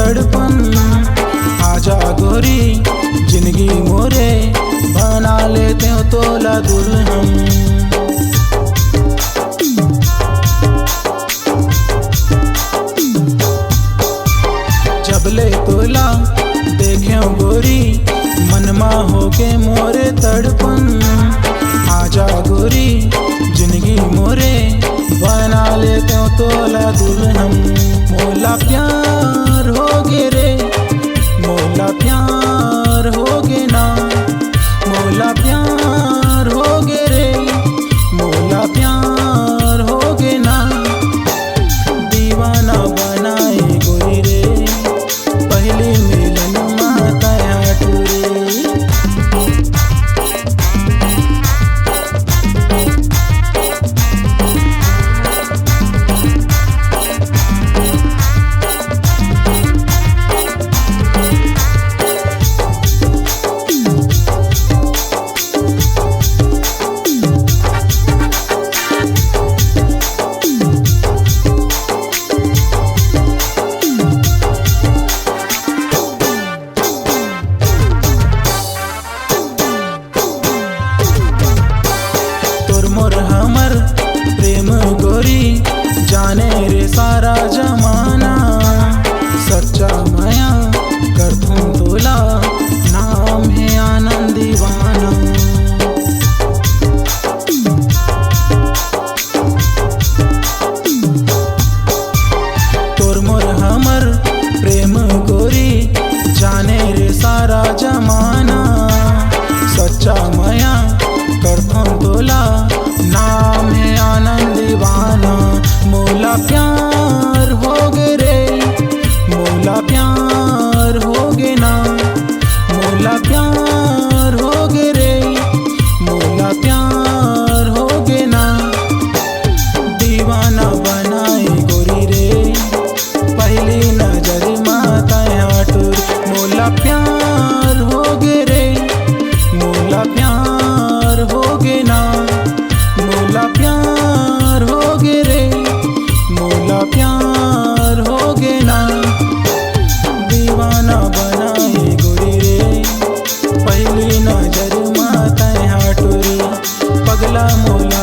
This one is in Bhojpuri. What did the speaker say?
तड़पन। आजा गोरी जिंदगी मोरे, बना लेते हो तोला दुल्हन। जबले तोला देखे गोरी, मनमा होके मोरे तड़पन। आजा गोरी जिंदगी मोरे, बना लेते हो तोला दुल्हन। मोला प्यार होगे रे, मोला प्यार होगे ना, मोला प्यार होगे रे, मोला प्यार होगे ना। दीवाना बनाए गोरी रे, पहली मिलन माता टूरे। मोर हमर प्रेम गोरी, जाने रे सारा जमाना। सच्चा माया करथूं तोला, नाम है आनंद दीवाना। तोर मोर हमर प्रेम गोरी, जाने रे सारा जमाना। सच्चा माया करथूं तोला, नाम है आनंद दीवाना। मोला प्यार होगे रे, मोला प्यार होगे ना, मोला प्यार होगे रे, मोला प्यार होगे ना। दीवाना बनाए गोरी रे, पहली नजर माता टूर। मोला प्यार होगे रे, मोला प्यार होगे ना, मोला प्यार होगे रे, मोला प्यार होगे ना। दीवाना बनाए गोरी रे, पहली नजर माता टूरी। पगला मोला